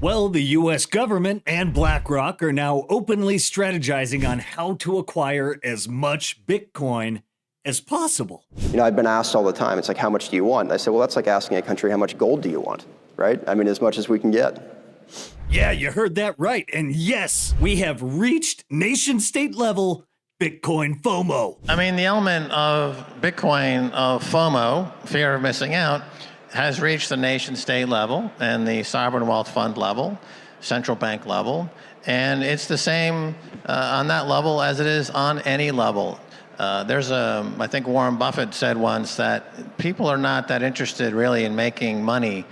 Well, the U.S. government and BlackRock are now openly strategizing on how to acquire as much Bitcoin as possible. I've been asked all the time, it's like, how much do you want? I said, well, that's like asking a country, how much gold do you want, right? I mean, as much as we can get. Yeah, you heard that right. And yes, we have reached nation-state level Bitcoin FOMO. I mean, the element of Bitcoin of FOMO, fear of missing out, has reached the nation-state level and the sovereign wealth fund level, central bank level, and it's the same on that level as it is on any level. I think Warren Buffett said once that people are not that interested really in making money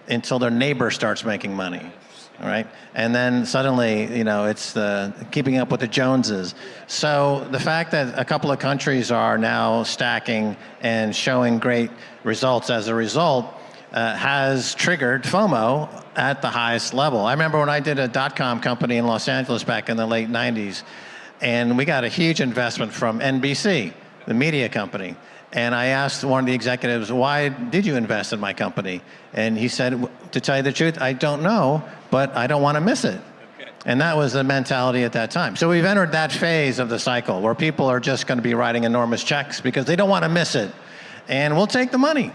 until their neighbor starts making money, all right? And then suddenly, it's the keeping up with the Joneses. So the fact that a couple of countries are now stacking and showing great results as a result has triggered FOMO at the highest level. I remember when I did a dot-com company in Los Angeles back in the late 90s, and we got a huge investment from NBC, the media company. And I asked one of the executives, why did you invest in my company? And he said, to tell you the truth, I don't know, but I don't want to miss it. Okay. And that was the mentality at that time. So we've entered that phase of the cycle where people are just going to be writing enormous checks because they don't want to miss it. And we'll take the money.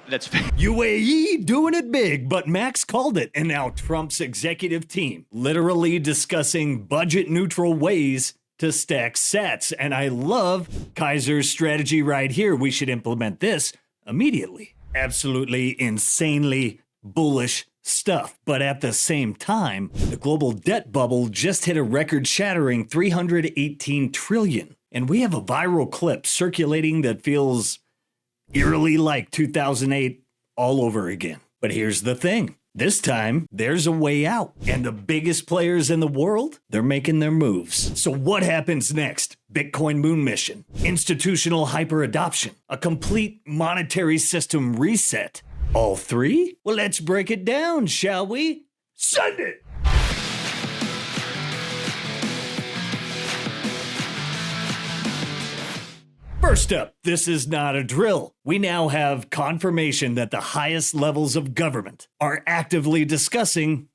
That's UAE doing it big, but Max called it. And now Trump's executive team literally discussing budget-neutral ways to stack sats. And I love Kaiser's strategy right here. We should implement this immediately. Absolutely insanely bullish stuff. But at the same time, the global debt bubble just hit a record-shattering $318 trillion. And we have a viral clip circulating that feels eerily like 2008 all over again. But here's the thing. This time, there's a way out. And the biggest players in the world, they're making their moves. So what happens next? Bitcoin moon mission, institutional hyper-adoption, a complete monetary system reset. All three? Well, let's break it down, shall we? Send it! First up, this is not a drill. We now have confirmation that the highest levels of government are actively discussing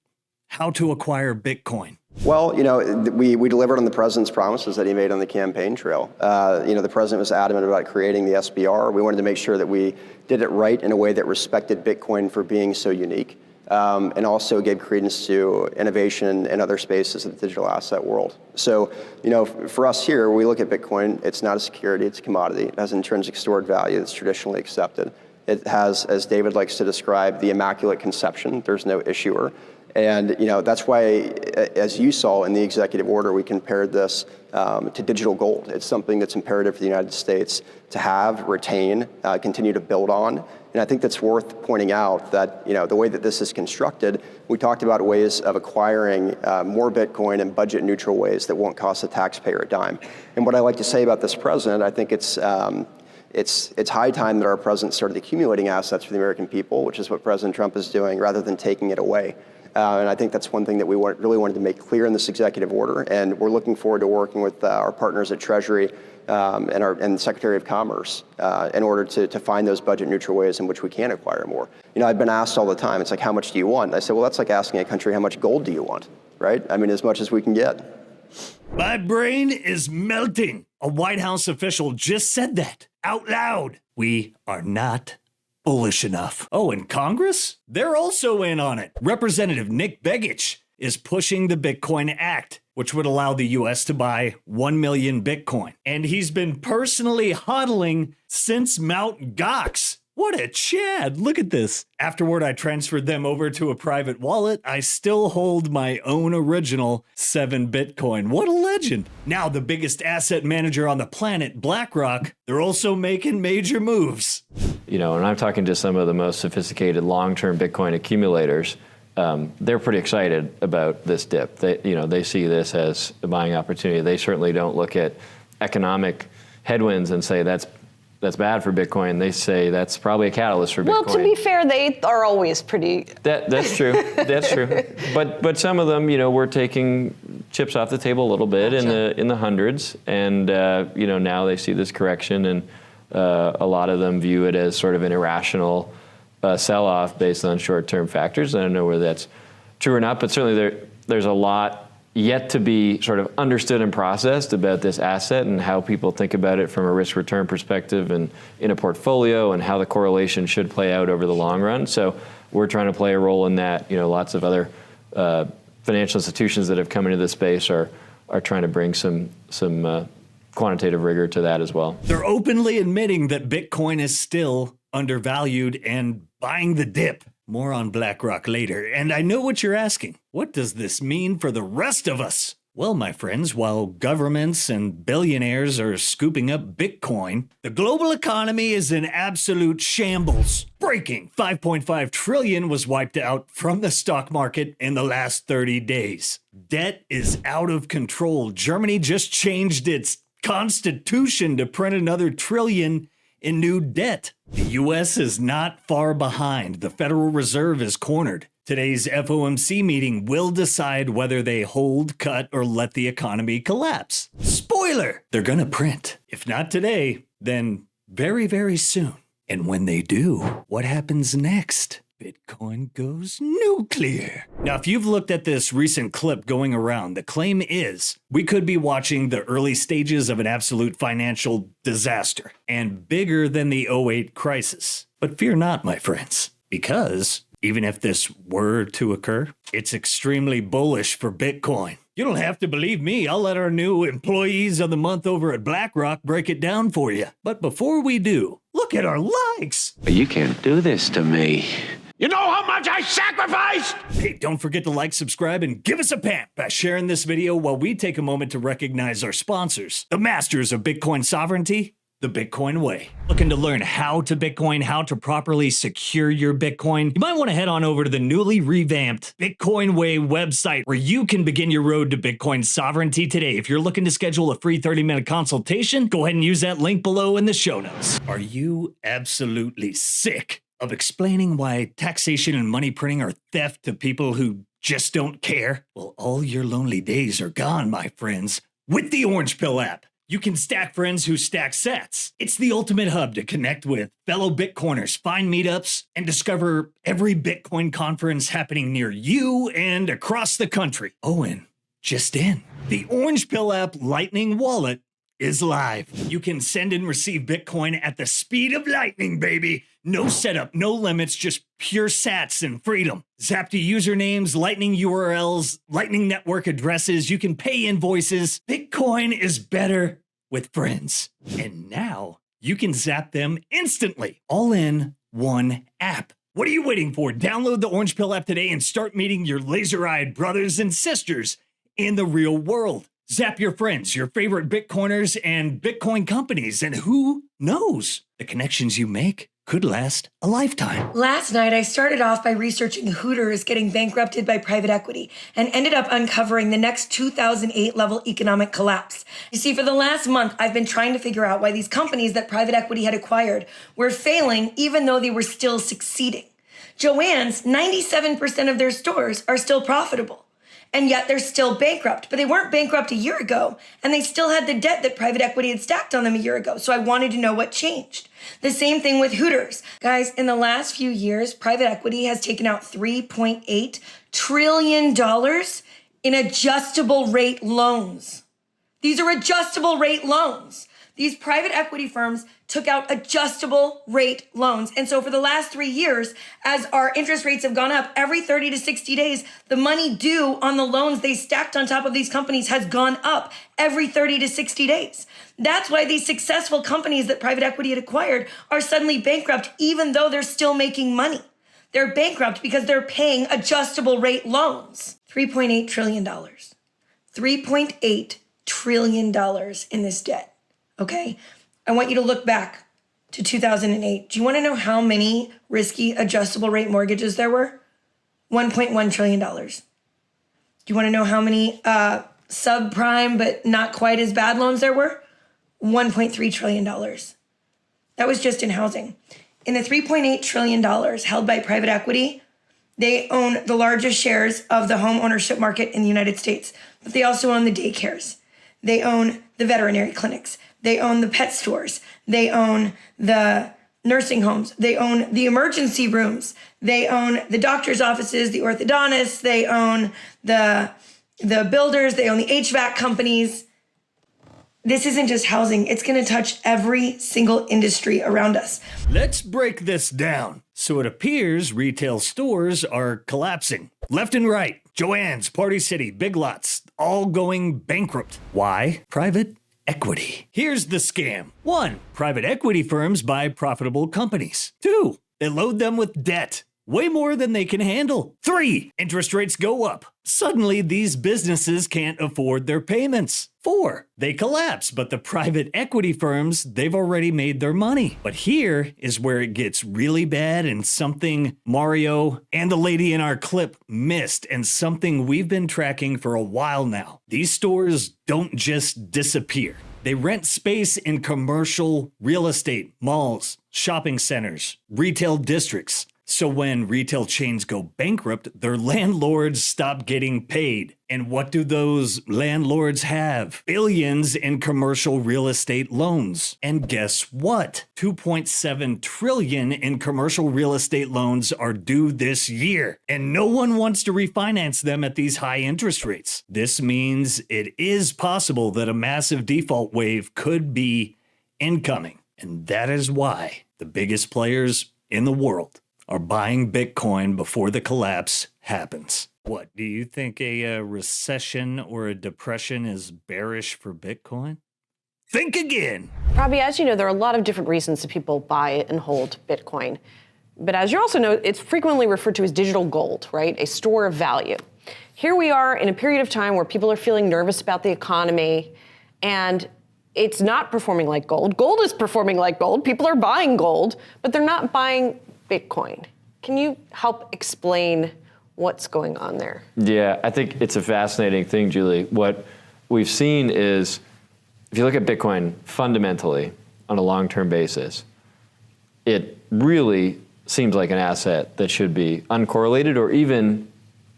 how to acquire Bitcoin. Well, we delivered on the president's promises that he made on the campaign trail. The president was adamant about creating the SBR. We wanted to make sure that we did it right in a way that respected Bitcoin for being so unique, and also gave credence to innovation in other spaces of the digital asset world. So, for us here, we look at Bitcoin, it's not a security, it's a commodity. It has intrinsic stored value that's traditionally accepted. It has, as David likes to describe, the immaculate conception. There's no issuer. And that's why, as you saw in the executive order, we compared this to digital gold. It's something that's imperative for the United States to have, retain, continue to build on. And I think that's worth pointing out that the way that this is constructed, we talked about ways of acquiring more Bitcoin in budget-neutral ways that won't cost the taxpayer a dime. And what I like to say about this president, I think it's high time that our president started accumulating assets for the American people, which is what President Trump is doing, rather than taking it away. And I think that's one thing that we really wanted to make clear in this executive order. And we're looking forward to working with our partners at Treasury and the Secretary of Commerce in order to find those budget-neutral ways in which we can acquire more. I've been asked all the time, it's like, how much do you want? I said, well, that's like asking a country, how much gold do you want, right? I mean, as much as we can get. My brain is melting. A White House official just said that out loud. We are not bullish enough. Oh, and Congress? They're also in on it. Representative Nick Begich is pushing the Bitcoin Act, which would allow the U.S. to buy 1 million Bitcoin. And he's been personally hodling since Mt. Gox. What a Chad. Look at this. Afterward, I transferred them over to a private wallet. I still hold my own original 7 Bitcoin. What a legend. Now, the biggest asset manager on the planet, BlackRock, they're also making major moves. And I'm talking to some of the most sophisticated long-term Bitcoin accumulators. They're pretty excited about this dip. They see this as a buying opportunity. They certainly don't look at economic headwinds and say that's bad for Bitcoin. They say that's probably a catalyst for Bitcoin. Well, to be fair, they are always pretty. That's true. That's true. But some of them, we're taking chips off the table a little bit in the hundreds, and now they see this correction, and a lot of them view it as sort of an irrational sell-off based on short-term factors. I don't know whether that's true or not, but certainly there's a lot yet to be sort of understood and processed about this asset and how people think about it from a risk return perspective and in a portfolio and how the correlation should play out over the long run. So we're trying to play a role in that. Lots of other financial institutions that have come into this space are trying to bring some quantitative rigor to that as well. They're openly admitting that Bitcoin is still undervalued and buying the dip. More on BlackRock later. And I know what you're asking. What does this mean for the rest of us? Well, my friends, while governments and billionaires are scooping up Bitcoin, the global economy is in absolute shambles. Breaking 5.5 trillion was wiped out from the stock market in the last 30 days. Debt is out of control. Germany just changed its constitution to print another trillion in new debt. The U.S. is not far behind. The Federal Reserve is cornered. Today's FOMC meeting will decide whether they hold, cut, or let the economy collapse. Spoiler! They're gonna print. If not today, then very, very soon. And when they do, what happens next? Bitcoin goes nuclear. Now, if you've looked at this recent clip going around, the claim is we could be watching the early stages of an absolute financial disaster and bigger than the '08 crisis. But fear not, my friends, because even if this were to occur, it's extremely bullish for Bitcoin. You don't have to believe me. I'll let our new employees of the month over at BlackRock break it down for you. But before we do, look at our likes. You can't do this to me. You know how much I sacrificed? Hey, don't forget to like, subscribe, and give us a pamp by sharing this video while we take a moment to recognize our sponsors, the masters of Bitcoin sovereignty, the Bitcoin way. Looking to learn how to properly secure your Bitcoin? You might want to head on over to the newly revamped Bitcoin Way website where you can begin your road to Bitcoin sovereignty today. If you're looking to schedule a free 30-minute consultation, go ahead and use that link below in the show notes. Are you absolutely sick of explaining why taxation and money printing are theft to people who just don't care? Well, all your lonely days are gone, my friends, with the Orange Pill app. You can stack friends who stack sats. It's the ultimate hub to connect with fellow Bitcoiners, find meetups, and discover every Bitcoin conference happening near you and across the country. Oh, and just in, the Orange Pill app Lightning Wallet is live. You can send and receive Bitcoin at the speed of lightning, baby. No setup, no limits, just pure sats and freedom. Zapty usernames, Lightning URLs, Lightning Network addresses. You can pay invoices. Bitcoin is better with friends. And now you can zap them instantly, all in one app. What are you waiting for? Download the Orange Pill app today and start meeting your laser-eyed brothers and sisters in the real world. Zap your friends, your favorite Bitcoiners, and Bitcoin companies, and who knows? The connections you make could last a lifetime. Last night, I started off by researching Hooters getting bankrupted by private equity and ended up uncovering the next 2008 level economic collapse. You see, for the last month, I've been trying to figure out why these companies that private equity had acquired were failing even though they were still succeeding. Joann's, 97% of their stores are still profitable. And yet they're still bankrupt. But they weren't bankrupt a year ago, and they still had the debt that private equity had stacked on them a year ago. So I wanted to know what changed. The same thing with Hooters. Guys, in the last few years, private equity has taken out $3.8 trillion in adjustable rate loans. These are adjustable rate loans. These private equity firms took out adjustable rate loans. And so for the last 3 years, as our interest rates have gone up, every 30 to 60 days, the money due on the loans they stacked on top of these companies has gone up every 30 to 60 days. That's why these successful companies that private equity had acquired are suddenly bankrupt, even though they're still making money. They're bankrupt because they're paying adjustable rate loans. $3.8 trillion. $3.8 trillion in this debt. Okay, I want you to look back to 2008. Do you want to know how many risky adjustable rate mortgages there were? $1.1 trillion. Do you want to know how many subprime but not quite as bad loans there were? $1.3 trillion. That was just in housing. In the $3.8 trillion held by private equity, they own the largest shares of the home ownership market in the United States, but they also own the daycares. They own the veterinary clinics. They own the pet stores. They own the nursing homes. They own the emergency rooms. They own the doctor's offices, the orthodontists. They own the builders. They own the HVAC companies. This isn't just housing. It's going to touch every single industry around us. Let's break this down. So it appears retail stores are collapsing. Left and right. Joann's, Party City, Big Lots, all going bankrupt. Why? Private equity. Here's the scam. 1. Private equity firms buy profitable companies. 2. They load them with debt. Way more than they can handle. 3. Interest rates go up. Suddenly, these businesses can't afford their payments. 4. They collapse, but the private equity firms, they've already made their money. But here is where it gets really bad and something Mario and the lady in our clip missed and something we've been tracking for a while now. These stores don't just disappear. They rent space in commercial real estate, malls, shopping centers, retail districts. So when retail chains go bankrupt, their landlords stop getting paid. And what do those landlords have? Billions in commercial real estate loans. And guess what? 2.7 trillion in commercial real estate loans are due this year. And no one wants to refinance them at these high interest rates. This means it is possible that a massive default wave could be incoming. And that is why the biggest players in the world are buying Bitcoin before the collapse happens. What, do you think a recession or a depression is bearish for Bitcoin? Think again. Robbie, as you know, there are a lot of different reasons that people buy and hold Bitcoin. But as you also know, it's frequently referred to as digital gold, right? A store of value. Here we are in a period of time where people are feeling nervous about the economy, and it's not performing like gold. Gold is performing like gold. People are buying gold, but they're not buying Bitcoin. Can you help explain what's going on there? Yeah, I think it's a fascinating thing, Julie. What we've seen is, if you look at Bitcoin fundamentally on a long-term basis, it really seems like an asset that should be uncorrelated or even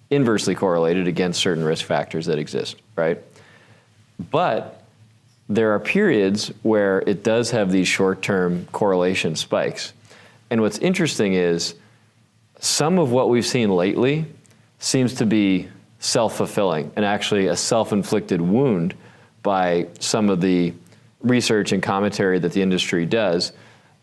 inversely correlated against certain risk factors that exist, right? But there are periods where it does have these short-term correlation spikes. And what's interesting is some of what we've seen lately seems to be self-fulfilling and actually a self-inflicted wound by some of the research and commentary that the industry does,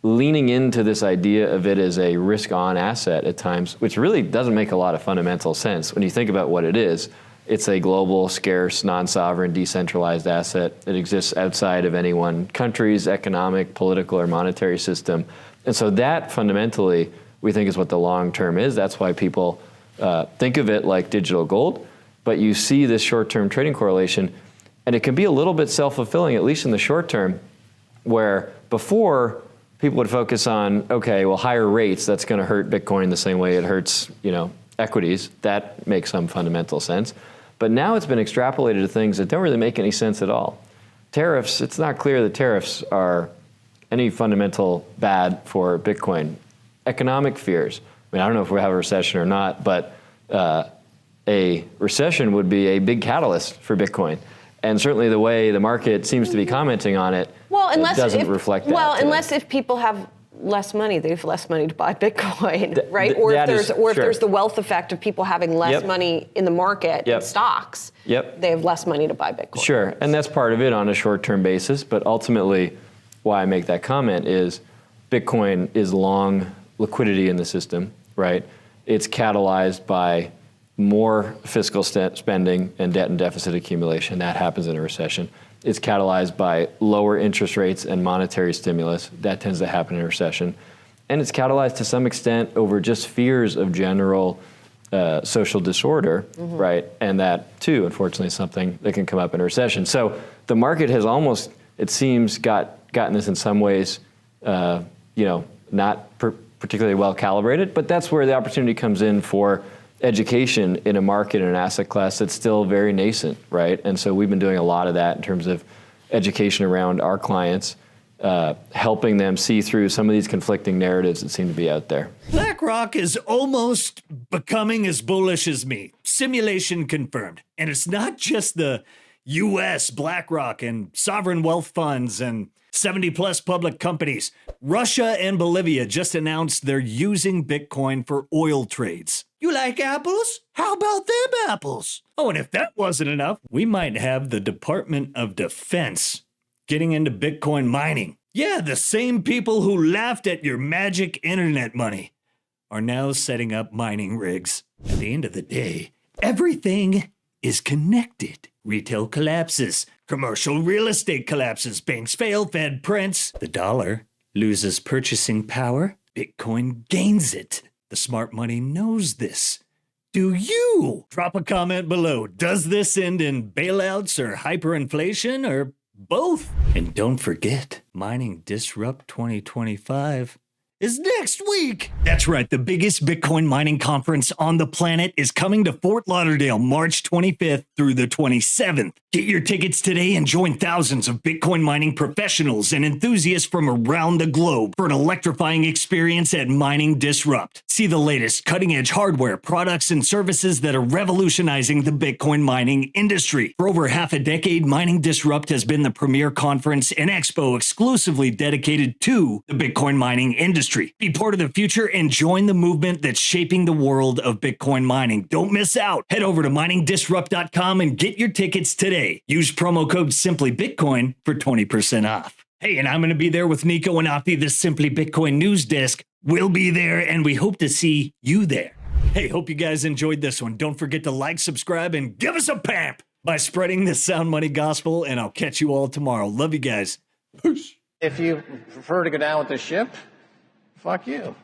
leaning into this idea of it as a risk-on asset at times, which really doesn't make a lot of fundamental sense. When you think about what it is, it's a global, scarce, non-sovereign, decentralized asset. It exists outside of any one country's economic, political, or monetary system. And so that fundamentally, we think is what the long term is. That's why people think of it like digital gold. But you see this short-term trading correlation, and it can be a little bit self-fulfilling, at least in the short term, where before people would focus on, okay, well, higher rates, that's going to hurt Bitcoin the same way it hurts, equities. That makes some fundamental sense. But now it's been extrapolated to things that don't really make any sense at all. Tariffs, it's not clear that tariffs are any fundamental bad for Bitcoin. Economic fears. I don't know if we have a recession or not, but a recession would be a big catalyst for Bitcoin. And certainly the way the market seems to be commenting on it doesn't reflect that. Well, unless if people have less money, they have less money to buy Bitcoin, right? Or if there's the wealth effect of people having less money in the market, in stocks, they have less money to buy Bitcoin. Sure, and that's part of it on a short-term basis, but ultimately, why I make that comment is Bitcoin is long liquidity in the system, right? It's catalyzed by more fiscal spending and debt and deficit accumulation. That happens in a recession. It's catalyzed by lower interest rates and monetary stimulus. That tends to happen in a recession. And it's catalyzed to some extent over just fears of general social disorder, right? And that, too, unfortunately, is something that can come up in a recession. So the market has almost, it seems, gotten this in some ways, not particularly well calibrated, but that's where the opportunity comes in for education in a market and an asset class that's still very nascent, right? And so we've been doing a lot of that in terms of education around our clients, helping them see through some of these conflicting narratives that seem to be out there. BlackRock is almost becoming as bullish as me. Simulation confirmed. And it's not just the US, BlackRock, and sovereign wealth funds, and 70 plus public companies. Russia and Bolivia just announced they're using Bitcoin for oil trades. You like apples? How about them apples? Oh, and if that wasn't enough, we might have the Department of Defense getting into Bitcoin mining. Yeah, the same people who laughed at your magic internet money are now setting up mining rigs. At the end of the day, everything is connected. Retail collapses, commercial real estate collapses, banks fail, Fed prints. The dollar loses purchasing power, Bitcoin gains it. The smart money knows this. Do you? Drop a comment below. Does this end in bailouts or hyperinflation or both? And don't forget, Mining Disrupt 2025 is next week. That's right, the biggest Bitcoin mining conference on the planet is coming to Fort Lauderdale March 25th through the 27th. Get your tickets today and join thousands of Bitcoin mining professionals and enthusiasts from around the globe for an electrifying experience at Mining Disrupt. See the latest cutting-edge hardware, products, and services that are revolutionizing the Bitcoin mining industry. For over half a decade, Mining Disrupt has been the premier conference and expo exclusively dedicated to the Bitcoin mining industry. Be part of the future and join the movement that's shaping the world of Bitcoin mining. Don't miss out. Head over to miningdisrupt.com and get your tickets today. Use promo code SimplyBitcoin for 20% off. Hey, and I'm going to be there with Nico and Afi, the Simply Bitcoin news desk. We'll be there, and we hope to see you there. Hey, hope you guys enjoyed this one. Don't forget to like, subscribe, and give us a pamp by spreading this sound money gospel, and I'll catch you all tomorrow. Love you guys. Peace. If you prefer to go down with the ship, fuck you.